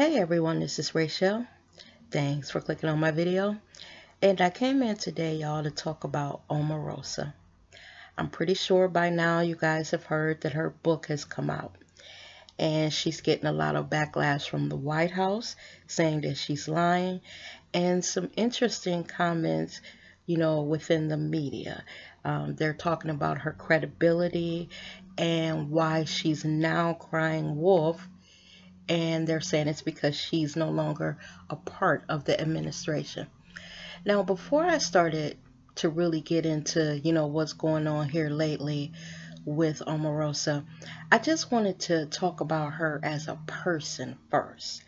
Hey everyone, this is Rachel. Thanks for clicking on my video. And I came in today, y'all, to talk about Omarosa. I'm pretty sure by now you guys have heard that her book has come out. And she's getting a lot of backlash from the White House, saying that she's lying. And some interesting comments, within the media. They're talking about her credibility and why she's now crying wolf, and they're saying it's because she's no longer a part of the administration. Now, before I started to really get into, what's going on here lately with Omarosa, I just wanted to talk about her as a person first.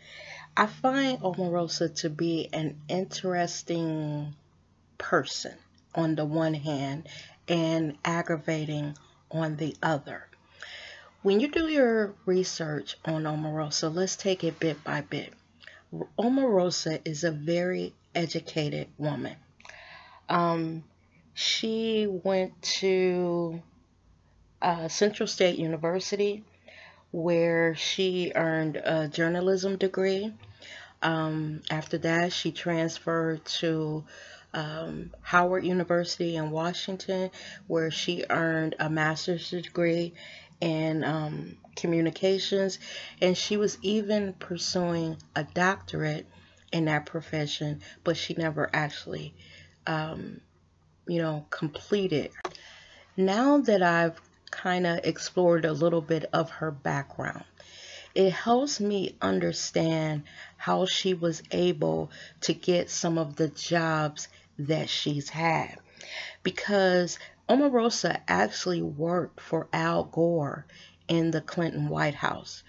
I find Omarosa to be an interesting person on the one hand and aggravating on the other. When you do your research on Omarosa, let's take it bit by bit. Omarosa is a very educated woman. She went to Central State University, where she earned a journalism degree. After that, she transferred to Howard University in Washington, where she earned a master's degree in communications, and she was even pursuing a doctorate in that profession, but she never actually, completed. Now that I've kind of explored a little bit of her background, it helps me understand how she was able to get some of the jobs that she's had. Because Omarosa actually worked for Al Gore in the Clinton White House.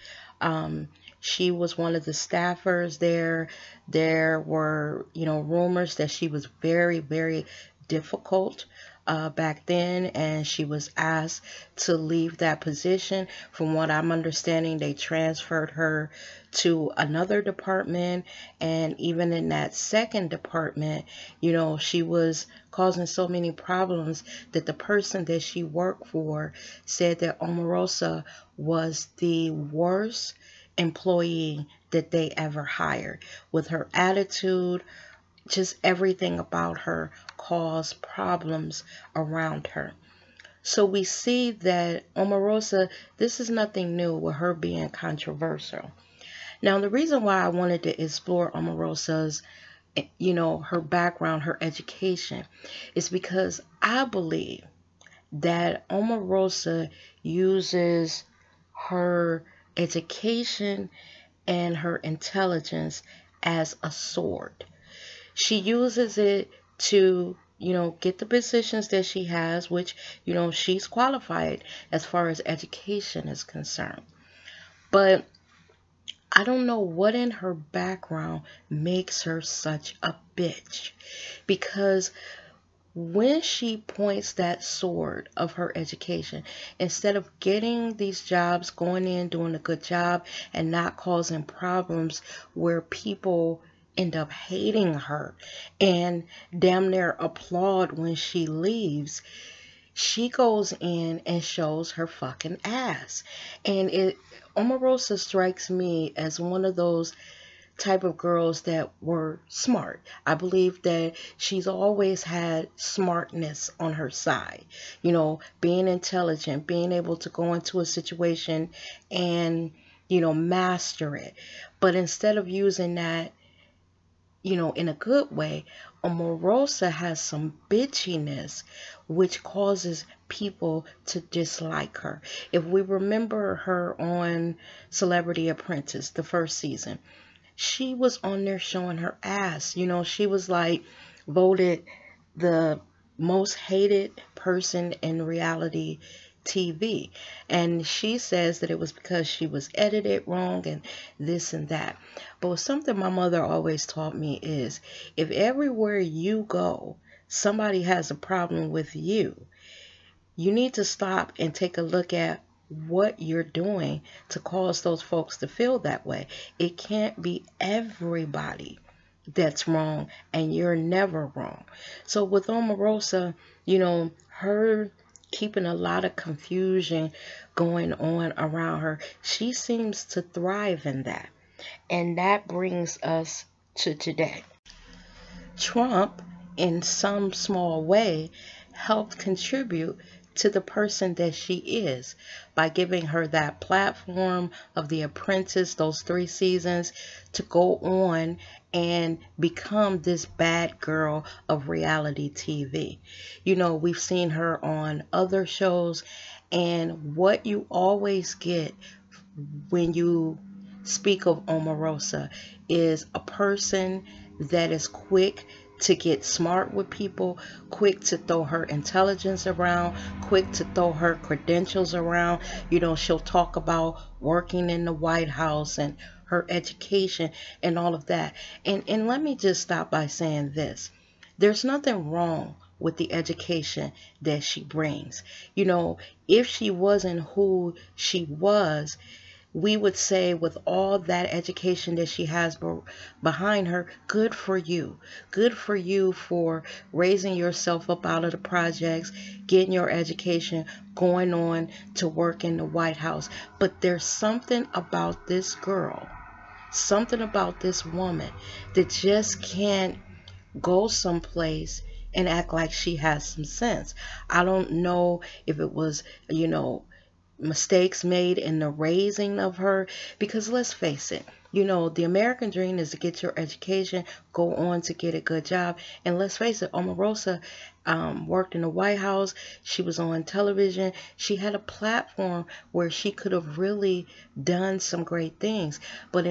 She was one of the staffers there. There were, rumors that she was very, very difficult back then, and she was asked to leave that position. From what I'm understanding, they transferred her to another department, and even in that second department, she was causing so many problems that the person that she worked for said that Omarosa was the worst employee that they ever hired. With her attitude, just everything about her caused problems around her. So we see that Omarosa, this is nothing new with her being controversial. Now, the reason why I wanted to explore Omarosa's, her background, her education, is because I believe that Omarosa uses her education and her intelligence as a sword. She uses it to, get the positions that she has, which, she's qualified as far as education is concerned. But I don't know what in her background makes her such a bitch. Because when she points that sword of her education, instead of getting these jobs, going in, doing a good job, and not causing problems where people end up hating her and damn near applaud when she leaves, she goes in and shows her fucking ass. And Omarosa strikes me as one of those type of girls that were smart. I believe that she's always had smartness on her side. Being intelligent, being able to go into a situation and, master it. But instead of using that, in a good way, Omarosa has some bitchiness, which causes people to dislike her. If we remember her on Celebrity Apprentice, the first season, she was on there showing her ass. She was like voted the most hated person in reality TV. And she says that it was because she was edited wrong and this and that. But something my mother always taught me is, if everywhere you go, somebody has a problem with you, you need to stop and take a look at what you're doing to cause those folks to feel that way. It can't be everybody that's wrong, and you're never wrong. So with Omarosa, her keeping a lot of confusion going on around her, she seems to thrive in that. And that brings us to today. Trump, in some small way, helped contribute to the person that she is by giving her that platform of The Apprentice, those 3 seasons, to go on and become this bad girl of reality TV. We've seen her on other shows, and what you always get when you speak of Omarosa is a person that is quick to get smart with people, quick to throw her intelligence around, quick to throw her credentials around. She'll talk about working in the White House and her education and all of that. And let me just stop by saying this. There's nothing wrong with the education that she brings. If she wasn't who she was, we would say, with all that education that she has behind her, good for you. Good for you for raising yourself up out of the projects, getting your education, going on to work in the White House. But there's something about this girl, something about this woman that just can't go someplace and act like she has some sense. I don't know if it was, mistakes made in the raising of her, because let's face it, the American dream is to get your education, go on to get a good job. And let's face it, Omarosa worked in the White House. She was on television. She had a platform where she could have really done some great things. But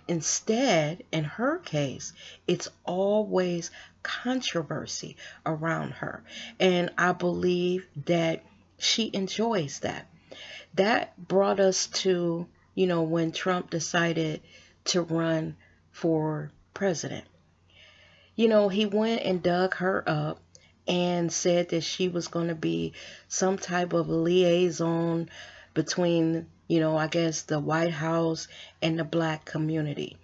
instead, in her case, it's always controversy around her. And I believe that she enjoys that. That brought us to, when Trump decided to run for president. He went and dug her up and said that she was going to be some type of liaison between, I guess, the White House and the black community.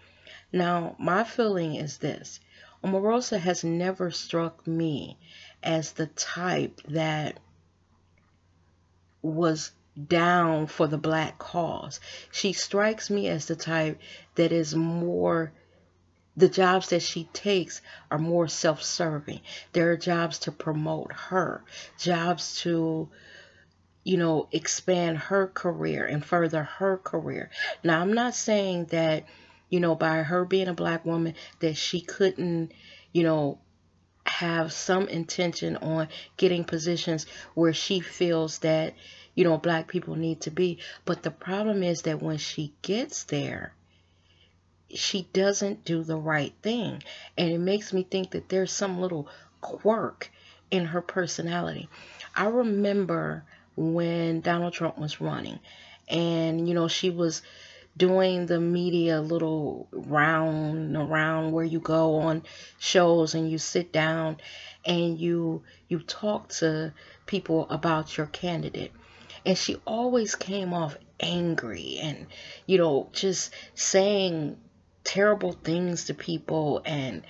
Now, my feeling is this. Omarosa has never struck me as the type that was down for the black cause. She strikes me as the type that is more, the jobs that she takes are more self-serving. There are jobs to promote her, jobs to, expand her career and further her career. Now, I'm not saying that, by her being a black woman, that she couldn't, have some intention on getting positions where she feels that, black people need to be. But the problem is that when she gets there, she doesn't do the right thing. And it makes me think that there's some little quirk in her personality. I remember when Donald Trump was running, and, she was doing the media little round around where you go on shows and you sit down and you talk to people about your candidate. And she always came off angry and, just saying terrible things to people, and,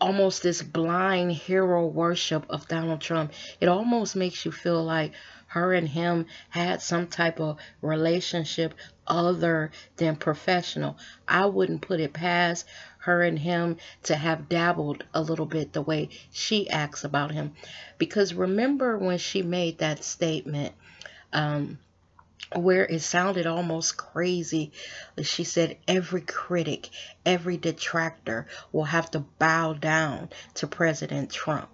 almost this blind hero worship of Donald Trump. It almost makes you feel like her and him had some type of relationship other than professional. I wouldn't put it past her and him to have dabbled a little bit the way she acts about him. Because remember when she made that statement, where it sounded almost crazy. She said every critic, every detractor will have to bow down to President Trump.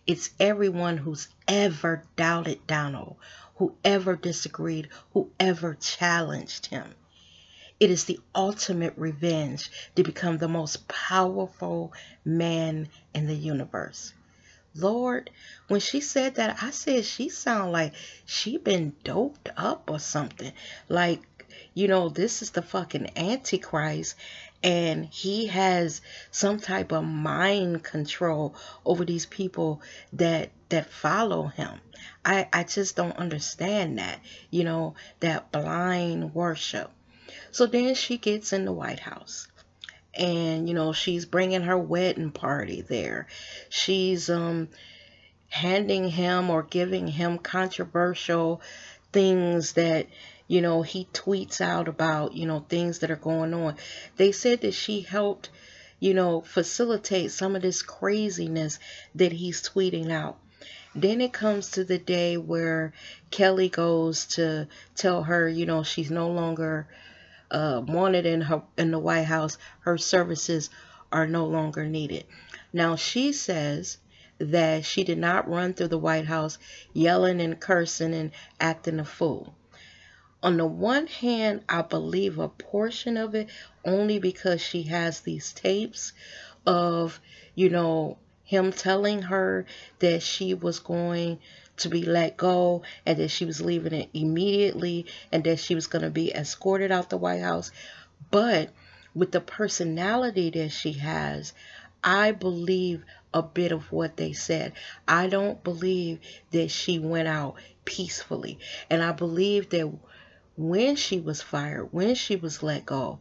It's everyone who's ever doubted Donald, whoever disagreed, whoever challenged him. It is the ultimate revenge to become the most powerful man in the universe. Lord, when she said that, I said she sound like she been doped up or something. Like, this is the fucking Antichrist, and he has some type of mind control over these people that follow him. I just don't understand that, that blind worship. So then she gets in the White House. And, she's bringing her wedding party there. She's handing him or giving him controversial things that, he tweets out about, things that are going on. They said that she helped, facilitate some of this craziness that he's tweeting out. Then it comes to the day where Kelly goes to tell her, she's no longer wanted in the White House. Her services are no longer needed. Now she says that she did not run through the White House yelling and cursing and acting a fool. On the one hand, I believe a portion of it only because she has these tapes of, him telling her that she was going to be let go and that she was leaving it immediately and that she was going to be escorted out the White House. But with the personality that she has, I believe a bit of what they said. I don't believe that she went out peacefully. And I believe that when she was fired, when she was let go,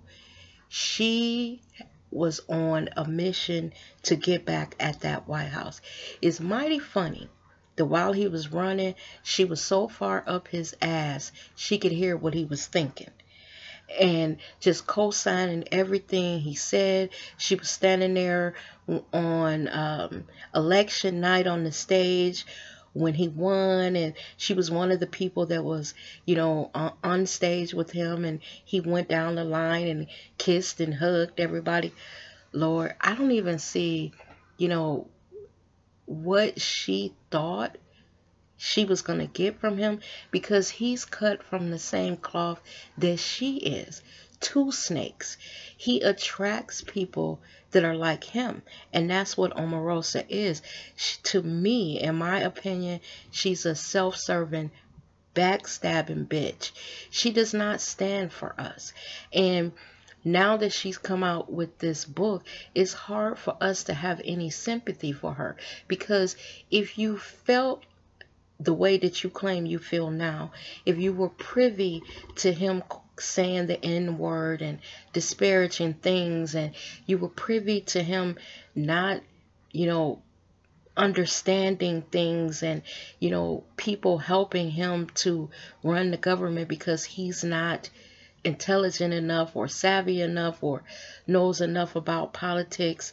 she was on a mission to get back at that White House. It's mighty funny that while he was running, she was so far up his ass, she could hear what he was thinking. And just co-signing everything he said. She was standing there on election night on the stage when he won, and she was one of the people that was, on stage with him, and he went down the line and kissed and hugged everybody. Lord, I don't even see, what she thought she was going to get from him, because he's cut from the same cloth that she is. Two snakes. He attracts people that are like him, and that's what Omarosa is. To me, in my opinion, she's a self-serving, backstabbing bitch. She does not stand for us. And now that she's come out with this book, it's hard for us to have any sympathy for her, because if you felt the way that you claim you feel now, if you were privy to him saying the N-word and disparaging things, and you were privy to him not, understanding things, and, people helping him to run the government because he's not intelligent enough or savvy enough or knows enough about politics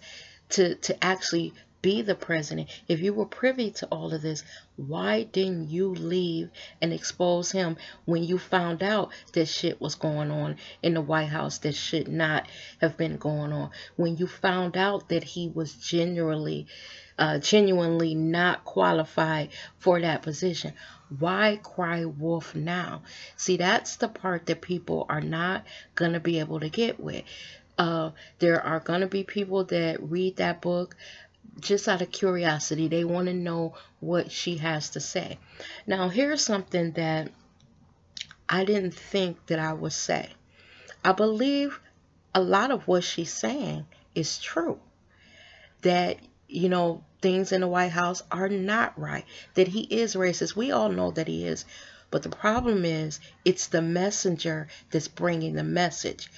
to actually be the president. If you were privy to all of this, why didn't you leave and expose him when you found out that shit was going on in the White House that should not have been going on? When you found out that he was genuinely not qualified for that position, why cry wolf now? See, that's the part that people are not going to be able to get with. There are going to be people that read that book just out of curiosity. They want to know what she has to say. Now, here's something that I didn't think that I would say. I believe a lot of what she's saying is true. That, things in the White House are not right. That he is racist. We all know that he is. But the problem is, it's the messenger that's bringing the message.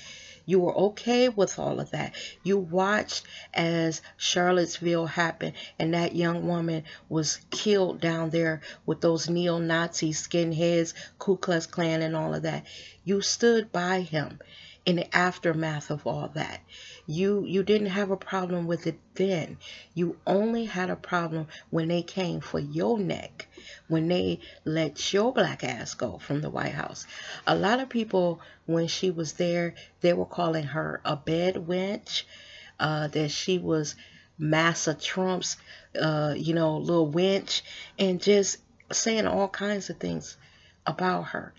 You were okay with all of that. You watched as Charlottesville happened and that young woman was killed down there with those neo-Nazi skinheads, Ku Klux Klan and all of that. You stood by him in the aftermath of all that. You didn't have a problem with it then. You only had a problem when they came for your neck, when they let your black ass go from the White House. A lot of people, when she was there, they were calling her a bed wench, that she was Massa Trump's, little wench, and just saying all kinds of things about her.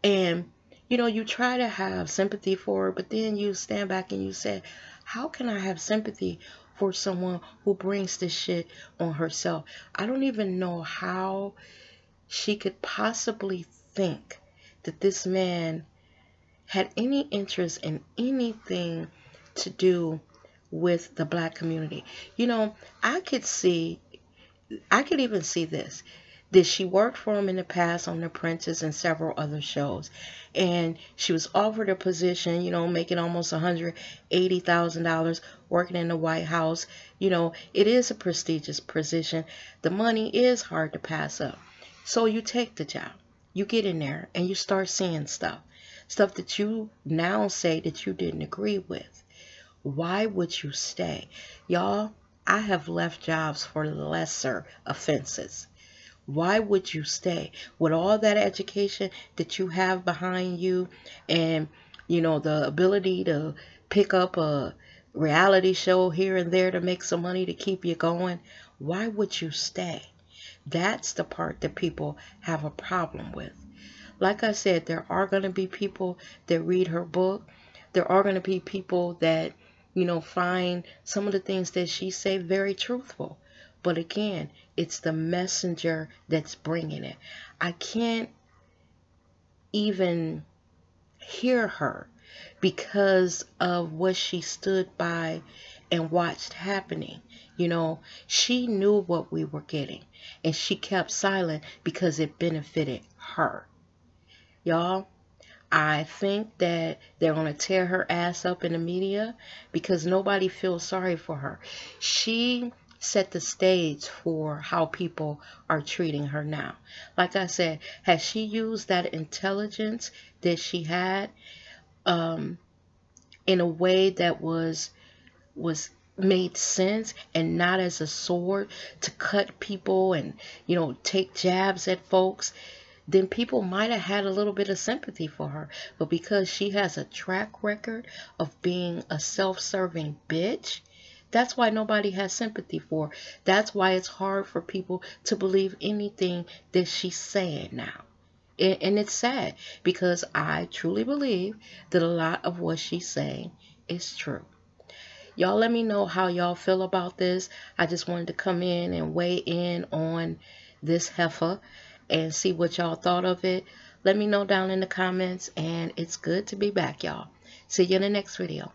And you try to have sympathy for her, but then you stand back and you say, how can I have sympathy for someone who brings this shit on herself? I don't even know how she could possibly think that this man had any interest in anything to do with the black community. I could even see this. That she worked for him in the past on The Apprentice and several other shows. And she was offered a position, making almost $180,000 working in the White House. It is a prestigious position. The money is hard to pass up. So you take the job. you get in there and you start seeing stuff that you now say that you didn't agree with. Why would you stay? Y'all, I have left jobs for lesser offenses. Why would you stay with all that education that you have behind you, and the ability to pick up a reality show here and there to make some money to keep you going? Why would you stay? That's the part that people have a problem with. Like I said, there are going to be people that read her book. There are going to be people that, find some of the things that she say very truthful. But again, it's the messenger that's bringing it. I can't even hear her because of what she stood by and watched happening. She knew what we were getting, and she kept silent because it benefited her. Y'all, I think that they're going to tear her ass up in the media because nobody feels sorry for her. She set the stage for how people are treating her now. Like I said, had she used that intelligence that she had in a way that was made sense and not as a sword to cut people and take jabs at folks, then people might have had a little bit of sympathy for her. But because she has a track record of being a self-serving bitch, that's why nobody has sympathy for her. That's why it's hard for people to believe anything that she's saying now. And it's sad because I truly believe that a lot of what she's saying is true. Y'all let me know how y'all feel about this. I just wanted to come in and weigh in on this heifer and see what y'all thought of it. Let me know down in the comments, and it's good to be back, y'all. See you in the next video.